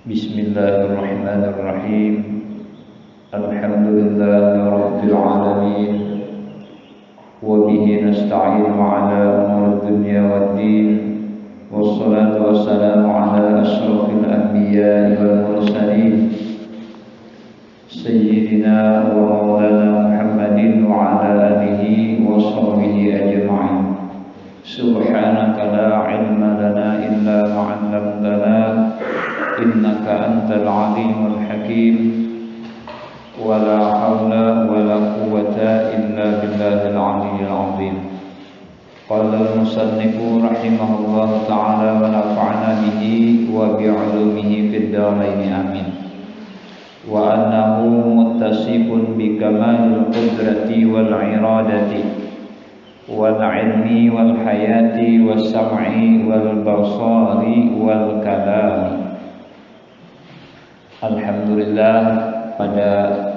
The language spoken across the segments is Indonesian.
Bismillahirrahmanirrahim. Alhamdulillahirabbil alamin. Wa bihi nasta'inu ala umuri dunya waddin. Wassalatu wassalamu ala asyrafil anbiya'i wal mursalin. Sayyidina wa maulana Muhammadin wa ala alihi wa sahbihi ajma'in. Subhanaka la ilma lana illa ma 'allamtana innaka antal alimul hakim. Wala haula wala quwwata illa billahil aliyyil azim. Qala al-musannifu rahimahullahu ta'ala wa nafa'ana bihi wa bi'ulumihi fid dharain amin. Wa annahu muttasifun bi kamalil qudrati wal iradati wal ilmi wal hayati was sam'i wal basari wal kalami. Alhamdulillah, pada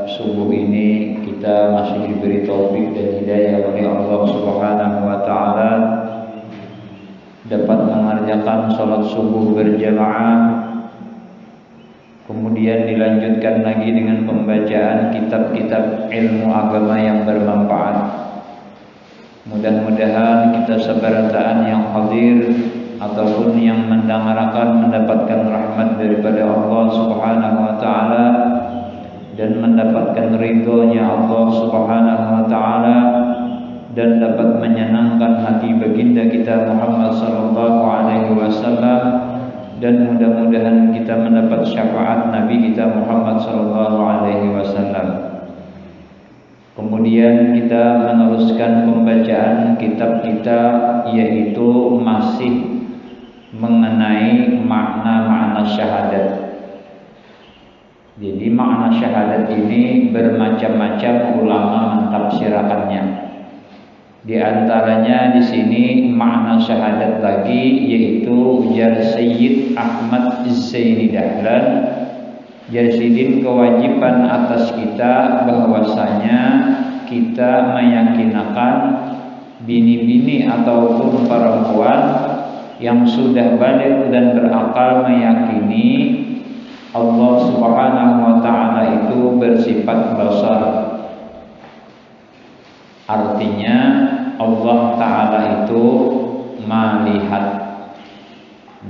subuh ini kita masih diberi taufik dan hidayah oleh Allah Subhanahu wa taala dapat mengerjakan salat subuh berjamaah. Kemudian dilanjutkan lagi dengan pembacaan kitab-kitab ilmu agama yang bermanfaat. Mudah-mudahan kita sebarantaan yang hadir ataupun yang mendengarkan mendapatkan rahmat daripada Allah Subhanahu wa taala dan mendapatkan ridhonya Allah Subhanahu wa taala dan dapat menyenangkan hati baginda kita Muhammad sallallahu alaihi wasallam, dan mudah-mudahan kita mendapat syafaat Nabi kita Muhammad sallallahu alaihi wasallam. Kemudian kita meneruskan pembacaan kitab kita, yaitu masih mengenai makna-makna syahadat. Jadi makna syahadat ini bermacam-macam ulama mentafsirkannya. Di antaranya di sini makna syahadat lagi, yaitu jar Sayyid Ahmad Zaini Dahlan, Jasidin, kewajiban atas kita bahwasanya kita meyakinakan bini-bini ataupun perempuan yang sudah balik dan berakal meyakini Allah Subhanahu wa taala itu bersifat basar. Artinya Allah taala itu melihat.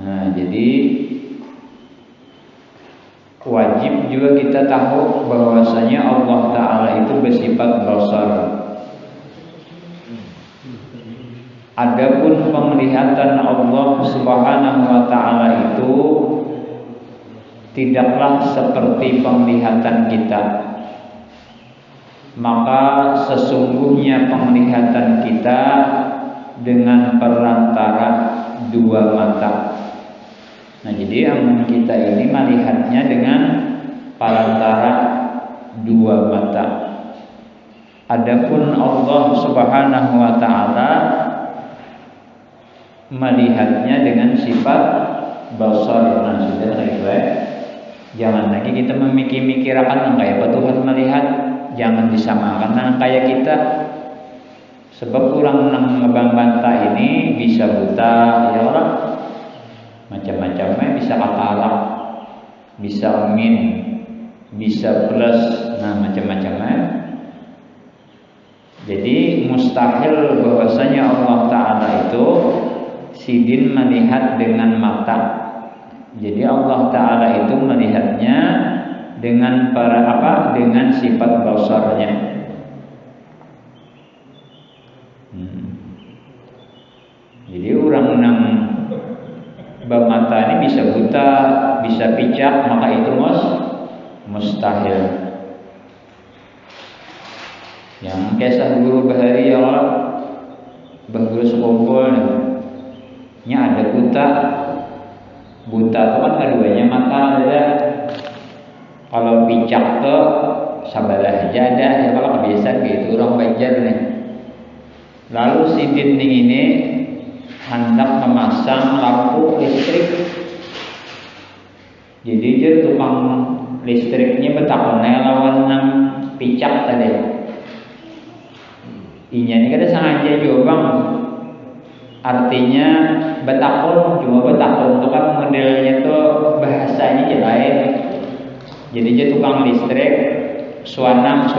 Nah, jadi wajib juga kita tahu bahwasanya Allah taala itu bersifat basar. Adapun penglihatan Allah Subhanahu wa taala itu tidaklah seperti penglihatan kita. Maka sesungguhnya penglihatan kita dengan perantara dua mata. Nah, jadi kita ini melihatnya dengan perantara dua mata. Adapun Allah Subhanahu wa taala melihatnya dengan sifat basar. Nah, sudah itu jangan lagi kita memikir-mikirkan kayak apa Tuhan melihat, jangan disamakan dengan kayak kita. Sebab orang ngebantah ini bisa buta, ya orang macam-macamnya, bisa katalak, bisa min, bisa plus, nah macam-macamnya. Jadi mustahil bahwasanya Allah taala itu sidin melihat dengan mata. Jadi Allah taala itu melihatnya dengan dengan sifat basarnya. Jadi orang yang bermata ini bisa buta, bisa picak, maka itu mustahil. Yang kisah guru bahari ya Allah, guru sekumpul nya ada buta itu kan keduanya mata ada. Kalau picak tuh sabalah aja ada, ya kalau kebiasaan gitu orang wajar nih. Lalu si dinding ini hendak memasang lampu listrik. Jadi dia tukang listriknya betakonnya lawan nang picak tadi. Inya ini kada sengaja juga bang. Artinya betakun, cuma betakun itu kan modelnya tuh bahasanya lain. Jadi dia tukang listrik, suanang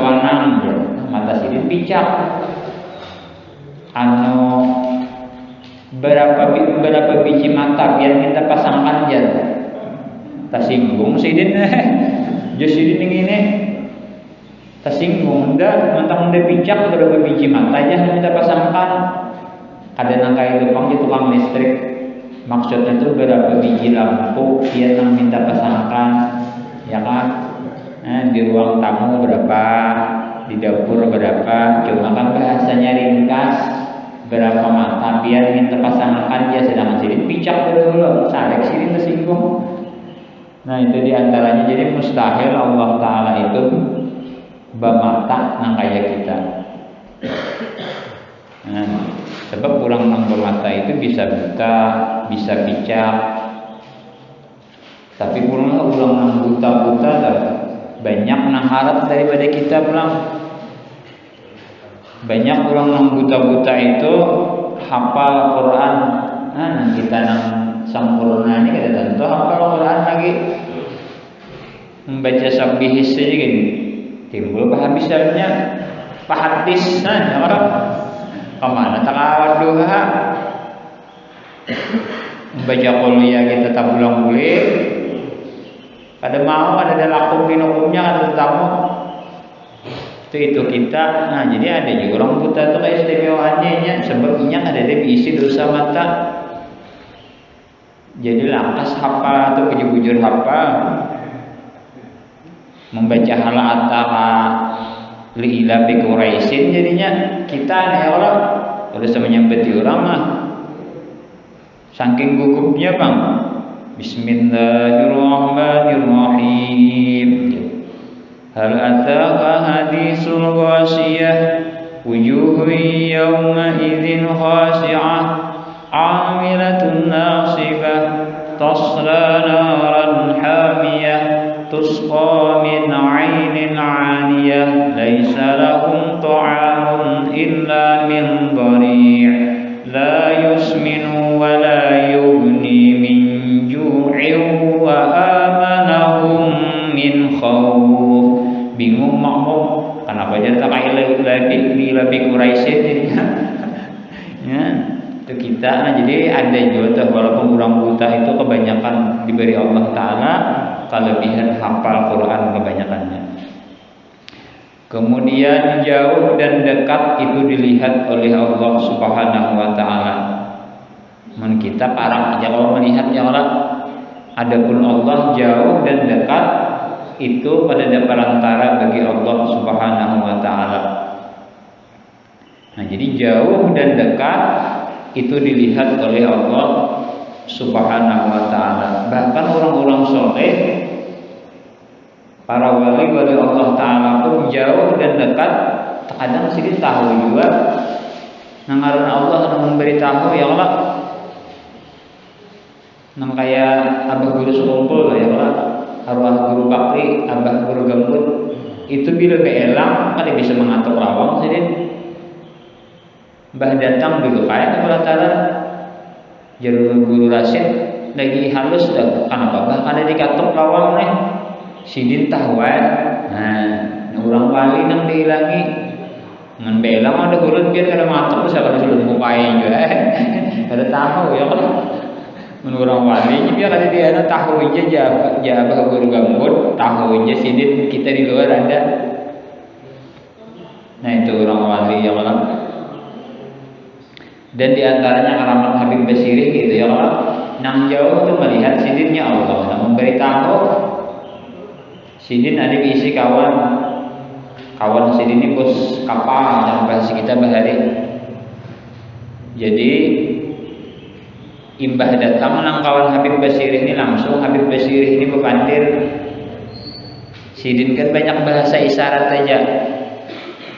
mata sidin picak. Berapa biji mata biar kita pasangkan aja. Tersinggung sidin just sidin ini tersinggung mentang picak berapa biji mata aja kita pasangkan. Ada nangka itu pang tukang listrik, maksudnya itu berapa biji lampu dia nang minta pasangkan, ya kan? Di ruang tamu berapa, di dapur berapa, cuma kan bahasanya ringkas, berapa mata biar minta pasangkan dia, sedangkan sidin picak dulu, sarek sidin tersinggung. Nah itu diantaranya, jadi mustahil Allah Ta'ala itu bermata nang kayak kita. Sebab orang nang bermata itu bisa buta, bisa picak. Tapi orang nang buta banyak nang harap daripada kita pulang. Banyak orang nang buta itu hafal Quran. Nah kita nang sempurna ini kita tentu hafal Quran lagi. Membaca sabihis saja gini. Timbul kehabisannya hadis. Nah orang kemana takawat duha membaca kuliah kita tak pulang boleh pada mau ada lakum minumnya ada tamu itu kita. Nah jadi ada juga orang buta itu kayak istimewaannya ya, sebabnya ada dia diisi dosa mata. Jadi lantas hafal atau bujur hafal membaca hala ataka liila bi Quraisyin, jadinya kita nih orang harus menyambut orang mah saking gugupnya bang. Bismillahirrahmanirrahim. Hal ataka hadisul ghasiyah wujuhun yawma idzin khashi'ah 'amilatun nasibah tasla naran hamiyah tusqa min 'ainin 'aniyah laisa lahum ta'amun illa min dhari' la yusminu wa la yughni min ju'in wa amanahum min khawf. Bingung makmum kenapa jadi tak kayak lebih Quraisyin jadinya. Ya, itu kita. Nah, jadi ada juga walaupun orang buta itu kebanyakan diberi Allah Ta'ala kelebihan hafal Quran kebanyakannya. Kemudian jauh dan dekat itu dilihat oleh Allah Subhanahu wa Ta'ala. Kita parah aja kalau melihat ya Allah. Adapun Allah jauh dan dekat itu pada perantara bagi Allah Subhanahu wa Ta'ala. Nah, jadi jauh dan dekat itu dilihat oleh Allah Subhanahu wa Ta'ala. Bahkan orang-orang soleh, para wali Allah Ta'ala pun jauh dan dekat kadang sedikit tahu juga. Nah, karena Allah memberitahu ya Allah, nang kayak abah guru sekumpul ya Allah, arwah guru bakri, abah guru gambut itu bila keelang kan bisa mengatur lawang sedih. Mbah datang dulu kayak pelataran jalur guru Rasid lagi halus dah kenapa bahkan ada dikatuk lawang nih sidin tahuan. Nah orang wali nang dihilangi ngan belang ada gurun biar kada matuk bisa kada sulut mukai juga kada tahu ya kan menurut wali dia kada dia tahu aja jabah guru gambut tahu aja sidin kita di luar ada. Nah itu orang wali ya kan. Dan diantaranya keramat Habib Basiri gitu ya Allah, nang jauh tuh melihat sidinnya Allah, nah memberitahu sidin ada isi kawan sidin ini bos kapal dalam bahasa kita bahari. Jadi imbah datang nang kawan Habib Basiri ini langsung Habib Basiri ini berpandir. Sidin kan banyak bahasa isyarat aja.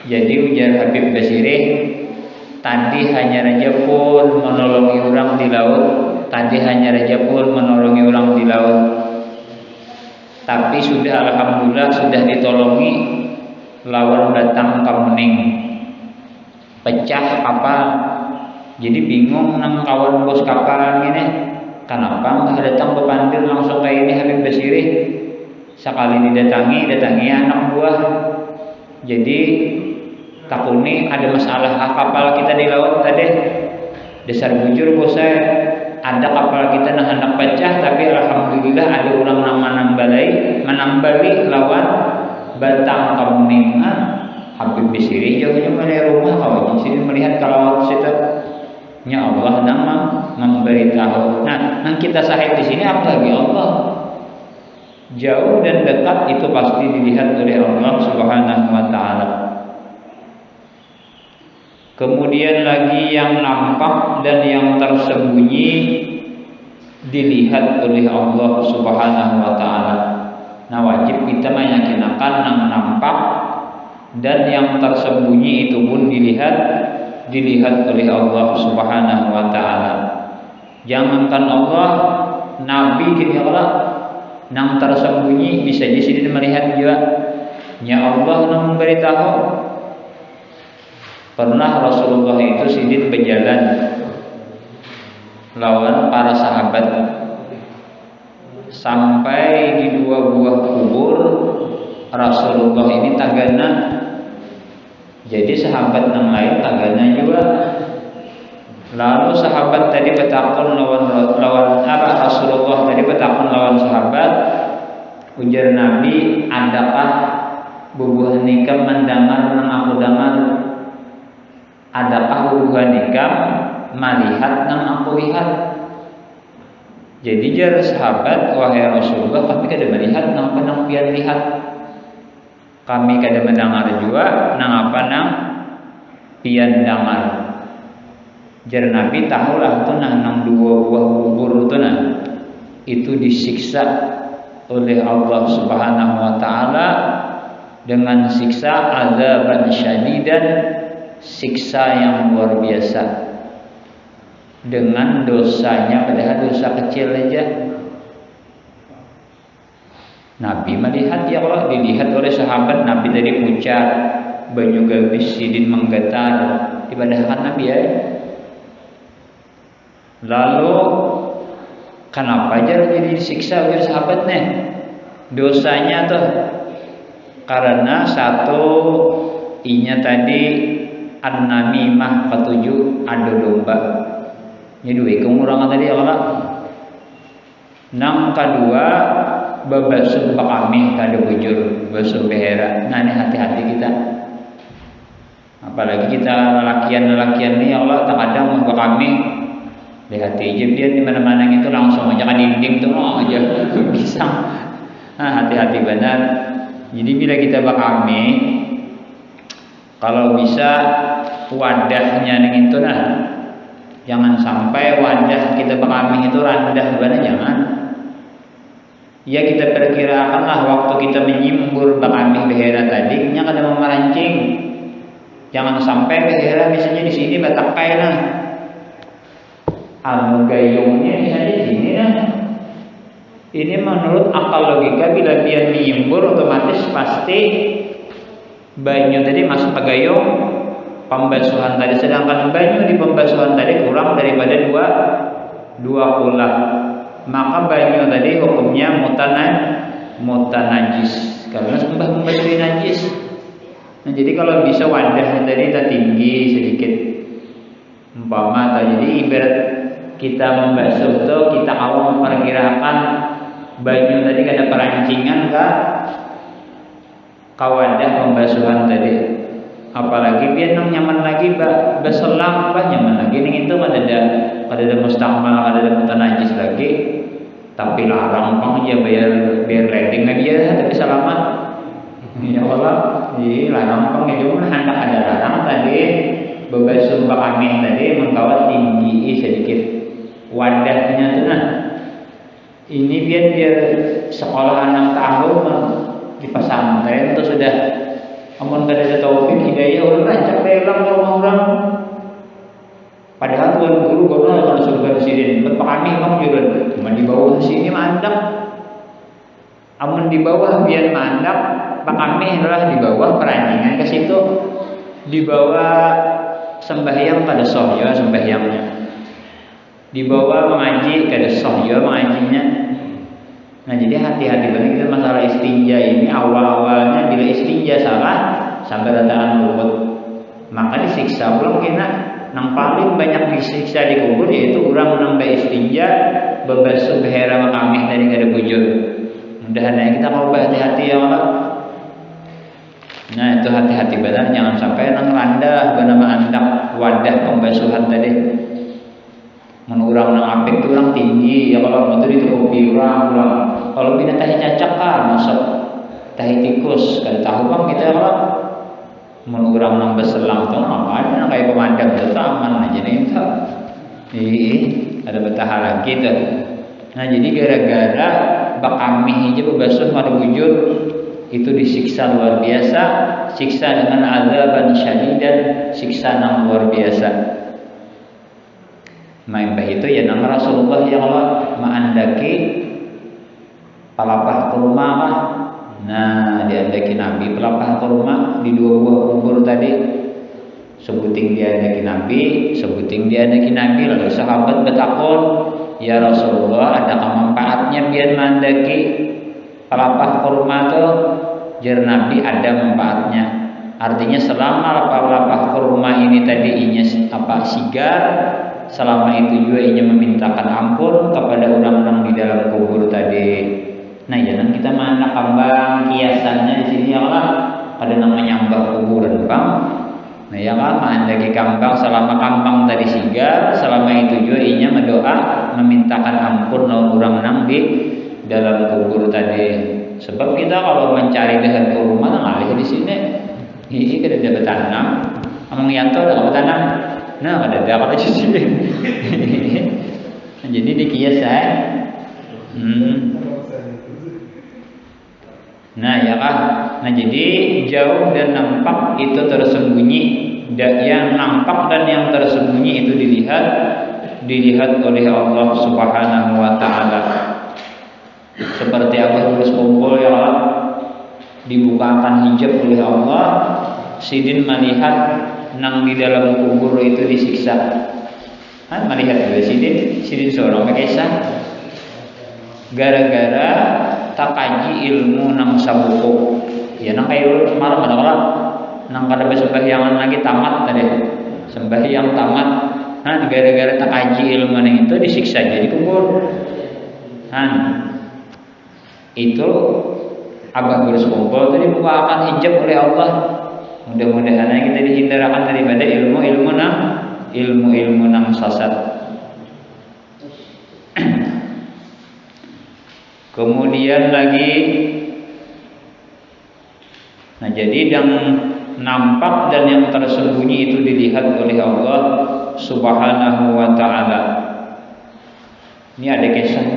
Jadi ujar Habib Basiri, tadi hanya raja pun menolongi orang di laut. Tadi hanya raja pun menolongi orang di laut. Tapi sudah alhamdulillah sudah ditolongi. Lawan datang kemuning, pecah kapal. Jadi bingung nang kawan bos kapal ini. Kenapa nggak datang pepandir langsung kayak ini Habib Basiri? sekali datangi anak buah. Jadi takuni ada masalah kapal kita di laut tadi. Dasar bujur bos saya. Ada kapal kita nah hendak pecah, tapi alhamdulillah ada orang menambali lawan batang kamuning Habib bisiri jauhnya dari rumah kawan sini melihat kalau situ nya Allah nama memberitahu. Nah, yang kita sahih di sini apa lagi Allah jauh dan dekat itu pasti dilihat oleh Allah Subhanahu wa taala. Kemudian lagi yang nampak dan yang tersembunyi dilihat oleh Allah Subhanahu wa taala. Nah, wajib kita meyakinakan yang nampak dan yang tersembunyi itu pun dilihat oleh Allah Subhanahu wa taala. Jangankan Allah, nabi gini Allah yang tersembunyi bisa di sini melihat juga. Ya Allah yang memberitahu. Pernah Rasulullah itu sidin berjalan lawan para sahabat sampai di dua buah kubur Rasulullah ini tagana. Jadi sahabat yang lain tagana juga. Lalu sahabat tadi bertakun lawan Rasulullah tadi bertakun lawan sahabat. Ujar Nabi, adakah bubuh nikah mendengar nang aku dengar? Adakah hubungan nikah melihat yang aku lihat? Jadi jar sahabat, wahai Rasulullah, kami kada melihat nang apa nang pian lihat. Kami kada mendengar juga nang apa nang pian dengar. Jar Nabi tahulah tu nang dua buah kubur tu itu disiksa oleh Allah Subhanahu wa taala dengan siksa azaban syadidan, siksa yang luar biasa dengan dosanya, padahal dosa kecil aja. Nabi melihat ya Allah, dilihat oleh sahabat. Nabi tadi pucat, baju gabis sidin menggetar, dipadahakan Nabi ya. Lalu kenapa aja jadi disiksa oleh sahabat nih? Dosanya tuh karena satu inya tadi an-namimah, ketujuh adu domba. Ini dua pengurangan tadi Allah. Nang kedua babasuh kami kada bujur basuh behera. Nah ini hati-hati kita. Apalagi kita lelakian nih Allah terkadang mau kami lihat aja dia di mana-mana itu langsung aja kan dinding tuh aja bisa. Nah hati-hati benar. Jadi bila kita bakami, kalau bisa wadahnya ning itu jangan sampai wadah kita bakami itu rendah banget, jangan. Ya kita perkirakanlah waktu kita menyimbur bakami behera tadi, nya kada mau merancing. Jangan sampai behera misalnya di sini batakai gayungnya misalnya di sini Ini menurut akal logika bila dia menyimbur otomatis pasti banyu tadi masuk ke gayung pembasuhan tadi, sedangkan banyu di pembasuhan tadi kurang daripada dua kulah, maka banyu tadi hukumnya mutanajis karena sembah membasuhi najis. Nah, jadi kalau bisa wadahnya tadi kita tinggi sedikit umpama jadi ibarat kita membasuh itu kita awam memperkirakan banyu tadi ada perancingan ke wadah pembasuhan tadi. Apalagi biar nyaman lagi beselang nyaman lagi ning itu ada mustakmal, ada mutanajis lagi. Tapi larang pang ya biar landing lagi ya tapi selamat. Ya Allah, larang pang itu hendak ada larang tadi bebasuh bakami tadi mengkawat tinggi sedikit wadahnya tuh Ini biar sekolah anak tahu di pesantren itu sudah amun kada ada taufik hidayah orang rancak lelang rumah orang. Padahal tuan guru kalau suruh presiden buat kami juga cuma di bawah sini mandap. Amun di bawah biar mandap, pak kami adalah di bawah perancingan ke situ, di bawah sembahyang pada sohya sembahyangnya. Di bawah mengaji kada sohya mengajinya. Nah jadi hati-hati banget kita masalah istinja ini. Awal-awalnya bila istinja salah sampai rataan luput, maka disiksa belum kena. Nang paling banyak disiksa di kubur yaitu orang nambah istinja bebasuh behera makamih dari kada bujur. Mudah-mudahan kita mau hati-hati ya Allah. Nah itu hati-hati benar, jangan sampai nang randah bernama andak wadah pembasuhan tadi. Menurang nang apik itu orang tinggi ya kalau motor itu kopi orang. Kalau bina tahi cacak kan masuk tahi tikus kada tahu bang kita kalau menurang nang beselang tuh apa kayak pemandang itu aman aja nih itu. Ada betah lagi tuh. Nah jadi gara-gara bakamih aja bebasuh pada bujur itu disiksa luar biasa, siksa dengan azaban syadidan, siksa yang luar biasa. Maimbah itu ya nama Rasulullah ya Allah ma'andaki palapah kurma mah. Nah diandaki Nabi palapah kurma di dua buah kubur tadi. Sebuting diandaki Nabi, sebuting diandaki Nabi. Lalu sahabat bertakun, ya Rasulullah adakah manfaatnya biar mandaki palapah kurma tuh? Jar Nabi ada manfaatnya. Artinya selama palapah kurma ini tadi inya sigar, selama itu juga ia memintakan ampun kepada orang-orang di dalam kubur tadi. Nah, jangan kita mana kambang kiasannya di sini ya Allah. Ada namanya nyambah kuburan bang. Nah, ya Allah, mandagi kambang selama kambang tadi sigar, selama itu juga ia mendoa memintakan ampun orang-orang di dalam kubur tadi. Sebab kita kalau mencari dahan kurma ngalih di sini, ini kita dapat tanam. Amang yanto dapat tanam. Nah, ada dapat aja sih. Jadi dikias Nah, ya kan. Nah, jadi jauh dan nampak itu tersembunyi. Yang nampak dan yang tersembunyi itu dilihat oleh Allah Subhanahu wa taala. Seperti apa tulis kumpul ya Allah, dibukakan hijab oleh Allah, sidin melihat nang di dalam kubur itu disiksa. Melihat juga sidin seorang kisah gara-gara tak kaji ilmu nang sabuku. Ya nang kayak malam ada orang nang kada sembahyang lagi tamat tadi. Sembahyang tamat. Nah gara-gara tak kaji ilmu nang itu disiksa jadi kubur. Itu abah bersekongkol tadi bukakan hijab oleh Allah. Mudah-mudahan kita dihindarkan daripada ilmu-ilmu nang sesat. Kemudian lagi, nah jadi yang nampak dan yang tersembunyi itu dilihat oleh Allah Subhanahu wa taala. Ini ada kisah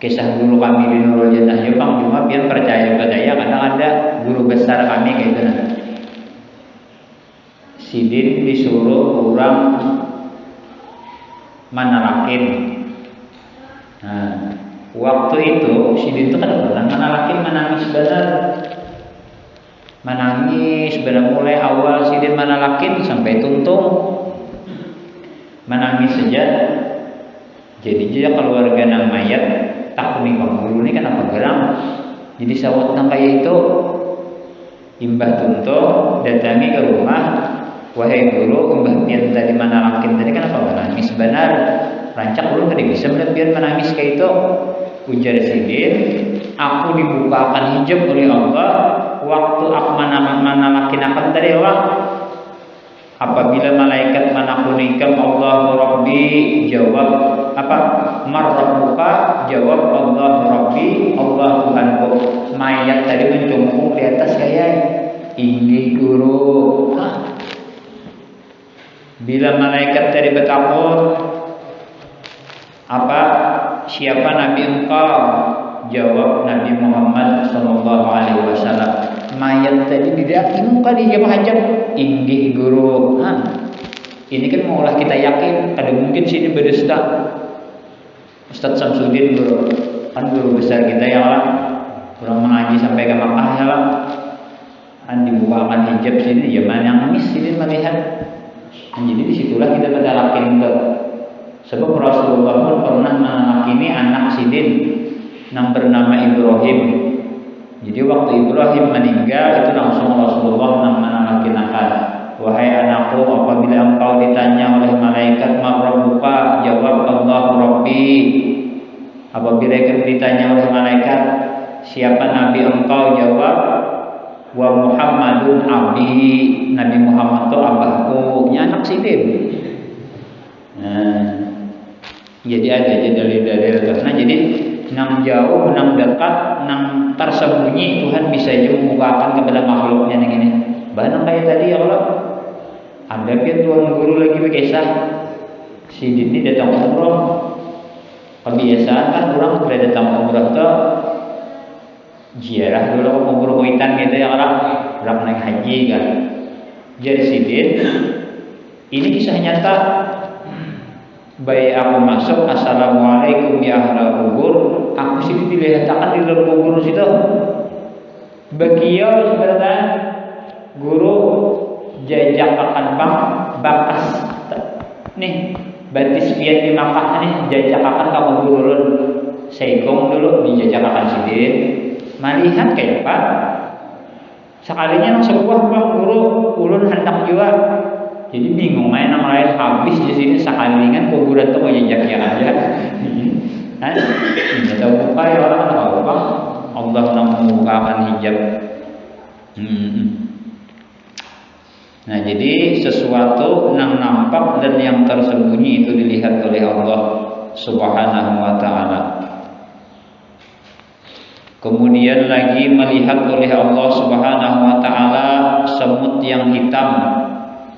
kisah guru kami di Nurul Jannah Jepang, cuma biar percaya kadang ada guru besar kami kayak gitu. Sidin disuruh orang manalakin. Nah, waktu itu Sidin itu kan pernah manalakin menangis benar mulai awal Sidin manalakin sampai tuntung menangis saja. Jadi dia keluarga nang mayat tak kuning guru ini kenapa geram? Jadi sawat nang kaya itu imbah tuntung datangi ke rumah, wahai guru, imbah pian tadi manalakin tadi kenapa menangis benar? Rancak belum tadi bisa melihat biar menangis kayak itu. Ujar Sidin, aku dibukakan hijab oleh Allah waktu aku manalakin akan tadi Allah. Apabila malaikat manakunikan Allah Rabbi jawab apa? Marrabbuka jawab Allah Rabbi, Allah Tuhanku. Mayat tadi mencungkung di atas kayak inggih guru. Bila malaikat tadi bertakut, apa siapa nabi engkau? Jawab Nabi Muhammad sallallahu alaihi wasallam. Mayat tadi tidak muka dijawab hajat inggih guru. Ini kan maulah kita yakin ada mungkin sini berdusta. Ustaz Samsudin guru kan guru besar kita ya Allah. Kurang mengaji sampai ke Makkah ya Allah. Kan dibukakan hijab sini ya mana yang nangis sini melihat. Jadi disitulah kita pada yakin ke Sebab Rasulullah pun pernah menakini anak sidin yang bernama Ibrahim. Jadi waktu Ibrahim meninggal itu langsung Rasulullah menakinakan, wahai anakku, apabila engkau ditanya oleh malaikat man rabbuka, jawab Allah Rabbi. Apabila ditanya oleh malaikat siapa nabi engkau, jawab wa Muhammadun abdi, Nabi Muhammad itu abahku. Ini anak sidin. Nah, jadi ada dalil-dalil karena jadi nang jauh, nang dekat, nang tersembunyi Tuhan bisa aja membukakan kepada makhluknya yang ini. Bahkan kayak tadi ya Allah, ada tuan guru lagi berkisah si Dini datang umroh. Kebiasaan kan orang sudah datang umroh tuh ziarah dulu umroh kuitan gitu ya orang naik haji kan. Jadi si Din ini kisah nyata. Baik aku masuk, assalamualaikum ya ahla kubur. Aku sih dilihatkan di dalam kubur situ. Bagiau sebenarnya guru jajak akan bang bakas nih batis pian di Makkah nih jajak akan kamu guru seikong dulu dijajak akan sidin. Malihat kayak apa? Sekalinya nang sebuah bang guru ulun hendak juga. Jadi bingung aja nama lain habis di sini sekalingan kuburan tuh jajak yang aja. Kan? Tidak tahu buka ya orang tahu apa? Allah membukakan hijab. Nah jadi sesuatu yang nampak dan yang tersembunyi itu dilihat oleh Allah Subhanahu wa Ta'ala. Kemudian lagi melihat oleh Allah Subhanahu wa Ta'ala semut yang hitam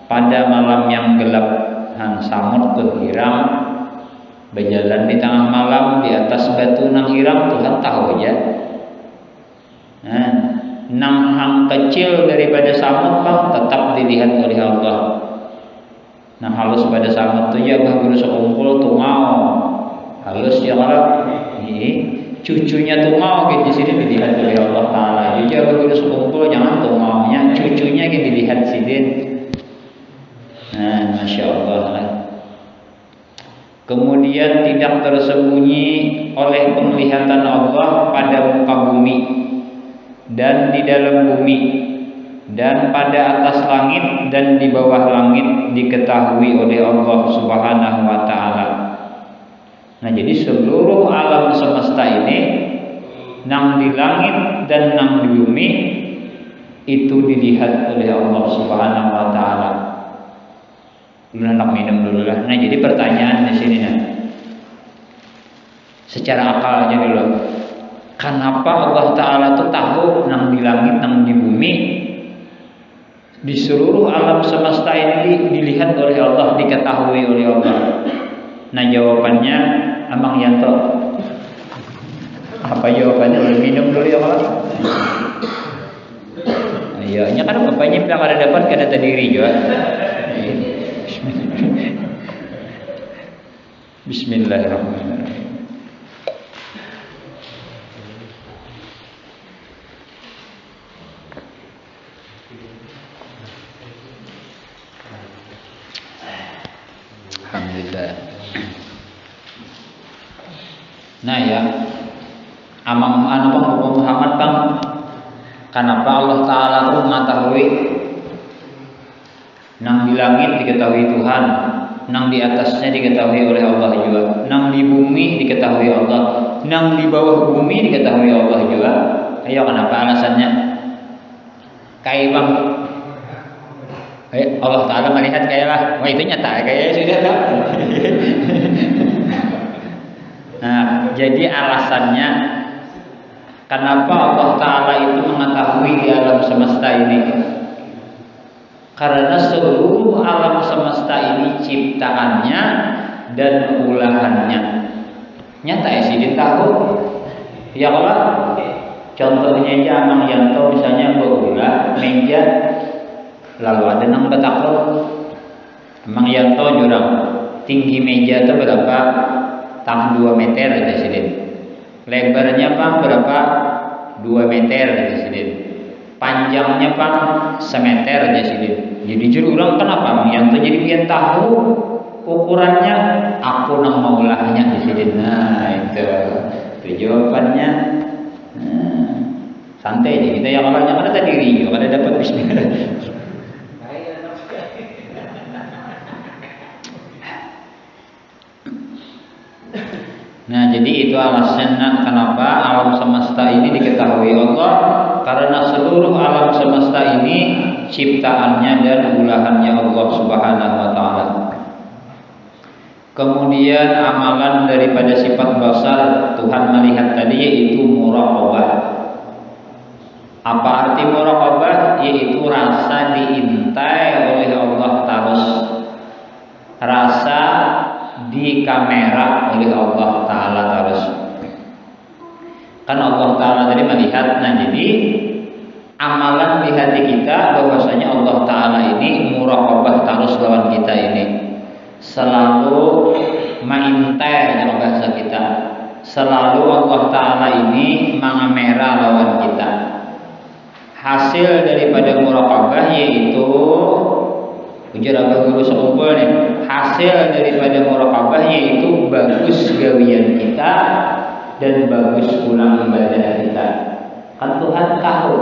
pada malam yang gelap. Samut berhiram berjalan di tengah malam di atas batu nang hiram, Tuhan tahu aja. Nah, nang hang kecil daripada samut bang tetap dilihat oleh Allah. Nah halus pada samut tu ya baru sekumpul tu mau halus ya Allah. Ini cucunya tu mau gitu di sini dilihat oleh Allah Taala. Jadi baru sekumpul jangan tu maunya cucunya gitu dilihat sidin. Nah, masya Allah. Kemudian tidak tersembunyi oleh penglihatan Allah pada muka bumi dan di dalam bumi dan pada atas langit dan di bawah langit diketahui oleh Allah Subhanahu wa Ta'ala. Nah jadi seluruh alam semesta ini nang di langit dan nang di bumi itu dilihat oleh Allah Subhanahu wa Ta'ala. Dulu nak minum dulu lah. Nah jadi pertanyaan di sini nah, secara akal aja dulu. Kenapa Allah Ta'ala tuh tahu nang di langit, nang di bumi, di seluruh alam semesta ini dilihat oleh Allah, diketahui oleh Allah? Nah jawabannya Amang Yanto. Apa jawabannya? Minum dulu ya Pak. Iya, nya kan bapaknya bilang ada dapat kada terdiri juga. Bismillahirrahmanirrahim. Alhamdulillah. Nah ya, Amang Bapak Muhammad bang, kenapa Allah Ta'ala itu mengetahui nang di langit diketahui Tuhan, nang di atasnya diketahui oleh Allah juga, nang di bumi diketahui Allah, nang di bawah bumi diketahui Allah juga. Ayo kenapa alasannya? Kayak bang, Allah Ta'ala melihat kayak lah, wah itu nyata kayak sudah lah. Nah jadi alasannya kenapa Allah Ta'ala itu mengetahui di alam semesta ini? Karena seluruh alam semesta ini ciptaannya dan ulahannya. Nyata ya sih tahu. Ya Allah. Contohnya aja Amang Yanto misalnya berulah meja lalu ada nang betakluk. Amang Yanto jurang. Tinggi meja itu berapa? Tang 2 meter ada sidin. Lebarnya Pak berapa? 2 meter ada sidin. Panjangnya Pak semeter aja sih. Jadi juru orang kenapa yang jadi pian tahu ukurannya aku nang maulahnya di sini. Nah itu jawabannya. Santai aja kita yang orangnya mana tadi diri juga kada dapat bismillah. Nah jadi itu alasannya kenapa alam semesta ini diketahui Allah, karena seluruh alam semesta ini ciptaannya dan ulahannya Allah Subhanahu wa taala. Kemudian amalan daripada sifat basar Tuhan melihat tadi yaitu muraqabah. Apa arti muraqabah? Yaitu rasa diintai oleh Allah terus, rasa di kamera oleh Allah Ta'ala terus. Kan Allah Ta'ala tadi melihat. Nah jadi amalan di hati kita bahwasanya Allah Ta'ala ini muraqabah terus lawan kita ini, selalu maintai dalam bahasa kita, selalu Allah Ta'ala ini mengamera lawan kita. Hasil daripada muraqabah yaitu ujar abah guru sekumpul nih, hasil daripada muraqabah yaitu bagus gawian kita dan bagus ulang ibadah kita. Kan Tuhan tahu.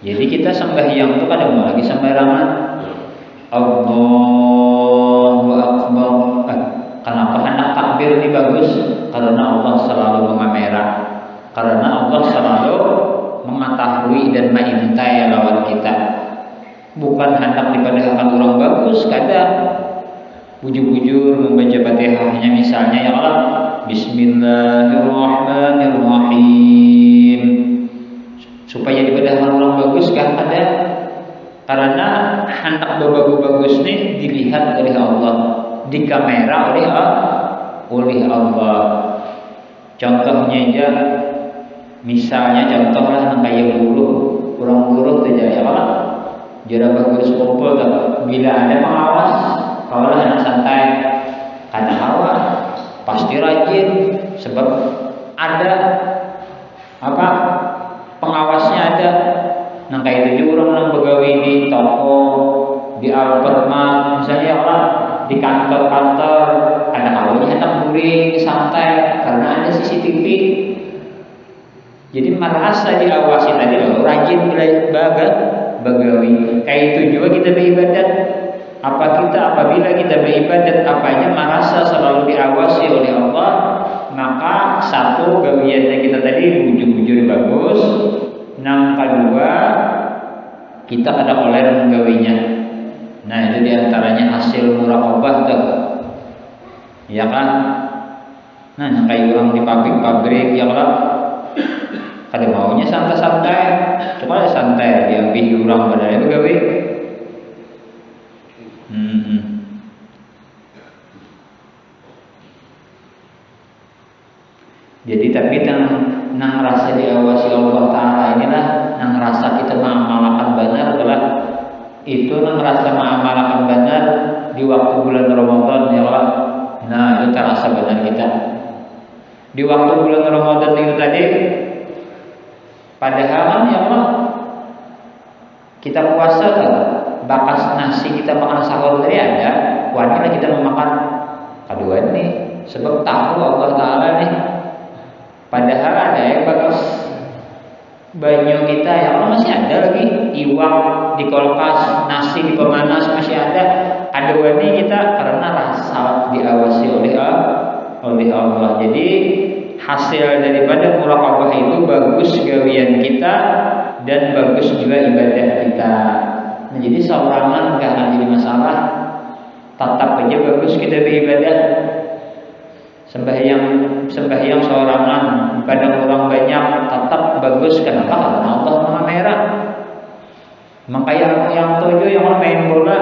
Jadi kita sembahyang itu kadang mau lagi sembarangan. Allahu Akbar. Kenapa hendak takbir ini bagus? Karena Allah selalu mengamera. Karena Allah selalu mengetahui dan mengintai lawan kita. Bukan hendak dipadahkan orang bagus, kadang bujur-bujur membaca Fatihahnya misalnya ya Allah Bismillahirrahmanirrahim supaya dipadahkan orang bagus kan ada, karena hendak bagus nih dilihat oleh Allah, di kamera oleh Allah. Contohnya aja misalnya contohlah kayak buruh, kurang buruh tu ya Allah. Jara bagus kumpul tak? Bila ada pengawas, kalau anak santai, karena kawan pasti rajin, sebab ada apa pengawasnya ada. Nah kayak itu juga orang yang pegawai di toko, di Alpermat, misalnya orang di kantor-kantor, ada kawannya hendak buring santai karena ada CCTV. Jadi merasa diawasi tadi loh, rajin bagawi. Kayak itu juga kita beribadat. Apabila kita beribadat apanya merasa selalu diawasi oleh Allah, maka satu gawiannya kita tadi bujur-bujur bagus. Yang kedua kita ada oleh menggawinya. Nah itu diantaranya hasil muraqabah tuh, ya kan? Nah yang kayak orang di pabrik ya kan? Ada maunya santai-santai, cuma santai diambil orang pada itu gawe. Jadi tapi nang rasa diawasi Allah Ta'ala inilah nang rasa kita mengamalkan benar adalah itu nang rasa mengamalkan benar di waktu bulan Ramadan ya Allah. Nah itu terasa benar kita di waktu bulan Ramadan itu tadi. Padahal ya Allah kita puasa kan, bakas nasi kita makan sahur tadi ada, wajiblah kita memakan kedua nih, sebab tahu Allah Ta'ala nih. Padahal ada yang bakas banyu kita ya Allah masih ada lagi, iwak di kulkas, nasi di pemanas masih ada. Ada wani kita karena rasa diawasi oleh Allah. Jadi hasil daripada muraqabah itu bagus gawian kita dan bagus juga ibadah kita. Nah, jadi seorangan gak akan jadi masalah, tetap aja bagus kita beribadah. Sembahyang seorangan pada orang banyak tetap bagus. Kenapa? Karena Allah Maha Merah. Maka yang tujuh yang main bola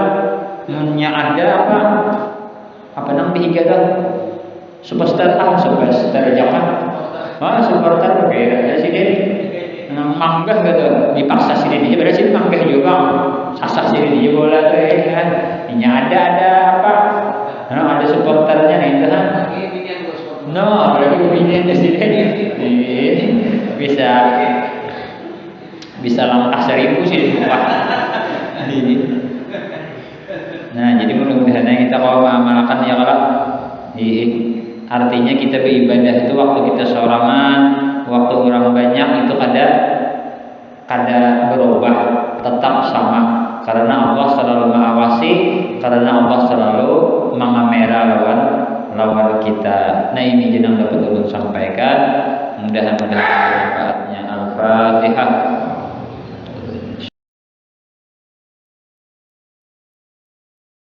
punya ada apa namanya kita superstar zaman supporter berbeda sini manggah gitu dipaksa sini dia berarti manggah juga sasar sini dia bola tuh ya kan ini ada ada supporternya nih itu kan berarti opinion di sini bisa langkah 1000 sih di rumah. Nah Nah, jadi mudah-mudahan kita kalau mengamalkan ya kalau artinya kita beribadah itu waktu kita seorangan, waktu orang banyak itu kada berubah, tetap sama. Karena Allah selalu mengawasi, karena Allah selalu mengamera lawan kita. Nah, ini jenang dapat ulun sampaikan. Mudah-mudahan manfaatnya. Al-Fatihah.